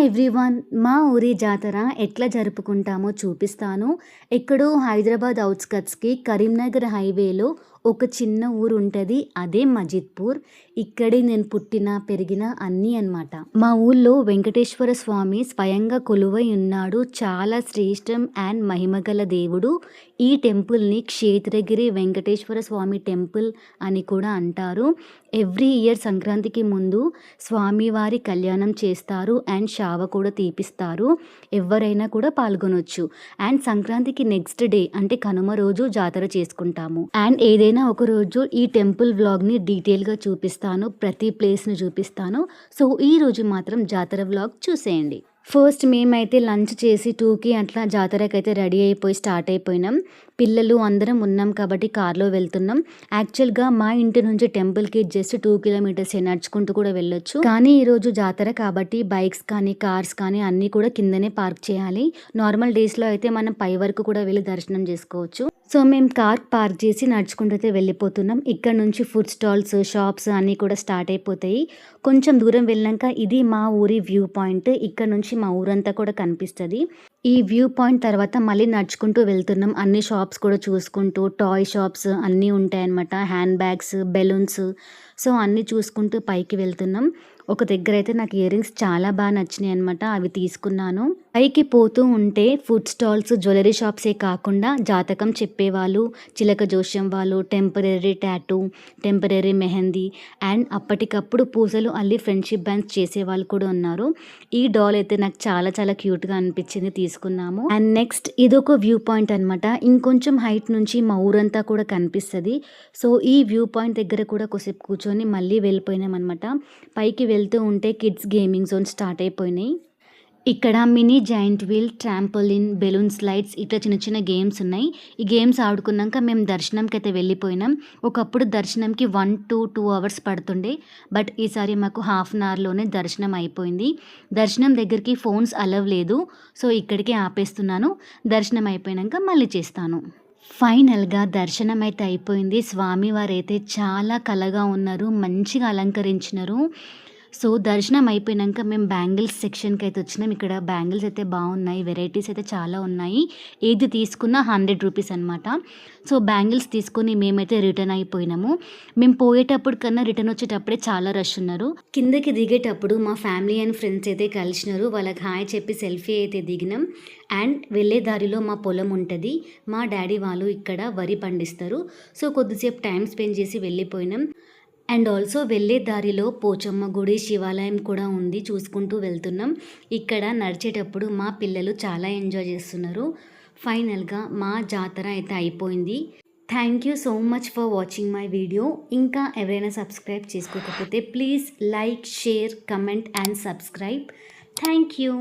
Everyone, మా ఊరి జాతర ఎట్లా జరుపుకుంటామో చూపిస్తాను. ఎక్కడో హైదరాబాద్ ఔట్స్కట్స్‌కి కరీంనగర్ హైవేలో ఒక చిన్న ఊరు ఉంటది. అదే మజిద్పూర్. ఇక్కడే నేను పుట్టిన, పెరిగిన అన్నీ అన్నమాట. మా ఊళ్ళో వెంకటేశ్వర స్వామి స్వయంగా కొలువై ఉన్నాడు. చాలా శ్రేష్టం అండ్ మహిమగల దేవుడు. ఈ టెంపుల్‌ని క్షేత్రగిరి వెంకటేశ్వర స్వామి టెంపుల్ అని కూడా అంటారు. ఎవ్రీ ఇయర్ సంక్రాంతికి ముందు స్వామివారి కళ్యాణం చేస్తారు అండ్ షావ కూడా తీపిస్తారు. ఎవరైనా కూడా పాల్గొనొచ్చు. అండ్ సంక్రాంతికి నెక్స్ట్ డే అంటే కనుమ రోజు జాతర చేసుకుంటాము. అండ్ ఏదైనా ఒక రోజు ఈ టెంపుల్ వ్లాగ్‌ని డీటెయిల్‌గా చూపిస్తాను. ప్రతి ప్లేస్‌ని చూపిస్తాను. సో ఈ రోజు మాత్రం జాతర వ్లాగ్ చూసేయండి. ఫస్ట్ మేమైతే లంచ్ చేసి 2కి అట్లా జాతరకైతే రెడీ అయిపోయి స్టార్ట్ అయిపోయినాం. పిల్లలు అందరం ఉన్నాం కాబట్టి కార్లో వెళ్తున్నాం. యాక్చువల్‌గా మా ఇంటి నుంచి టెంపుల్‌కి జస్ట్ 2 కిలోమీటర్సే, నడుచుకుంటూ కూడా వెళ్ళొచ్చు. కానీ ఈరోజు జాతర కాబట్టి బైక్స్ కానీ, కార్స్ కానీ అన్నీ కూడా కిందనే పార్క్ చేయాలి. నార్మల్ డేస్‌లో అయితే మనం పై వరకు కూడా వెళ్ళి దర్శనం చేసుకోవచ్చు. సో మేము కార్ పార్క్ చేసి నడుచుకుంటూ అయితే వెళ్ళిపోతున్నాం. ఇక్కడ నుంచి ఫుడ్ స్టాల్స్, షాప్స్ అన్నీ కూడా స్టార్ట్ అయిపోతాయి. కొంచెం దూరం వెళ్ళాక ఇది మా ఊరి వ్యూ పాయింట్. ఇక్కడ నుంచి మా ఊరంతా కూడా కనిపిస్తది. ఈ వ్యూ పాయింట్ తర్వాత మళ్ళీ నడుచుకుంటూ వెళ్తున్నాం. అన్ని షాప్స్ కూడా చూసుకుంటూ, టాయ్ షాప్స్ అన్నీ ఉంటాయన్నమాట. హ్యాండ్ బ్యాగ్స్, బెలూన్స్, సో అన్నీ చూసుకుంటూ పైకి వెళ్తున్నాం. ఒక దగ్గర అయితే నాకు ఇయర్ రింగ్స్ చాలా బాగా నచ్చినాయి అనమాట. అవి తీసుకున్నాను. పైకి పోతూ ఉంటే ఫుడ్ స్టాల్స్, జ్యువెలరీ షాప్సే కాకుండా జాతకం చెప్పేవాళ్ళు, చిలక జోష్యం వాళ్ళు, temporary tattoo, temporary mehndi and అప్పటికప్పుడు పూసలు అల్లి ఫ్రెండ్షిప్ బ్యాండ్స్ చేసేవాళ్ళు కూడా ఉన్నారు. ఈ డాల్ అయితే నాకు చాలా చాలా క్యూట్గా అనిపించింది, తీసుకున్నాము. అండ్ నెక్స్ట్ ఇదొక వ్యూ పాయింట్ అనమాట. ఇంకొంచెం హైట్ నుంచి మా ఊరంతా కూడా కనిపిస్తుంది. సో ఈ వ్యూ పాయింట్ దగ్గర కూడా కొద్దిసేపు కూర్చొని మళ్ళీ వెళ్ళిపోయినాం అనమాట. పైకి వెళ్తూ ఉంటే కిడ్స్ గేమింగ్ జోన్ స్టార్ట్ అయిపోయినాయి. ఇక్కడ mini giant wheel, trampoline, balloon slides ఇట్లా చిన్న చిన్న గేమ్స్ ఉన్నాయి. ఈ గేమ్స్ ఆడుకున్నాక మేము దర్శనంకి అయితే వెళ్ళిపోయినాం. ఒకప్పుడు దర్శనంకి 1 to 2 అవర్స్ పడుతుండే. బట్ ఈసారి మాకు హాఫ్ అన్ అవర్లోనే దర్శనం అయిపోయింది. దర్శనం దగ్గరికి ఫోన్స్ అలవ్ లేదు. సో ఇక్కడికే ఆపేస్తున్నాను. దర్శనం అయిపోయాక మళ్ళీ చేస్తాను. ఫైనల్గా దర్శనం అయితే అయిపోయింది. స్వామివారు అయితే చాలా కళగా ఉన్నారు, మంచిగా అలంకరించినారు. సో దర్శనం అయిపోయాక మేము బ్యాంగిల్స్ సెక్షన్కి అయితే వచ్చినాం. ఇక్కడ బ్యాంగిల్స్ అయితే బాగున్నాయి, వెరైటీస్ అయితే చాలా ఉన్నాయి. ఏది తీసుకున్నా 100 రూపీస్ అనమాట. సో బ్యాంగిల్స్ తీసుకొని మేమైతే రిటర్న్ అయిపోయినాము. మేము పోయేటప్పుడు కన్నా రిటర్న్ వచ్చేటప్పుడే చాలా రష్ ఉన్నారు. కిందకి దిగేటప్పుడు మా ఫ్యామిలీ అండ్ ఫ్రెండ్స్ అయితే కలిసినారు. వాళ్ళకి హాయ్ చెప్పి సెల్ఫీ అయితే దిగినాం. అండ్ వెళ్ళే దారిలో మా పొలం ఉంటుంది. మా డాడీ వాళ్ళు ఇక్కడ వరి పండిస్తారు. సో కొద్దిసేపు టైం స్పెండ్ చేసి వెళ్ళిపోయినాం. అండ్ ఆల్సో వెళ్ళే దారిలో పోచమ్మ గుడి, శివాలయం కూడా ఉంది, చూసుకుంటూ వెళ్తున్నాం. ఇక్కడ నడిచేటప్పుడు మా పిల్లలు చాలా ఎంజాయ్ చేస్తున్నారు. ఫైనల్గా మా జాతర అయితే అయిపోయింది. Thank you so much for watching my video. ఇంకా ఎవరైనా సబ్స్క్రైబ్ చేసుకోకపోతే please like, share, comment and subscribe. Thank you.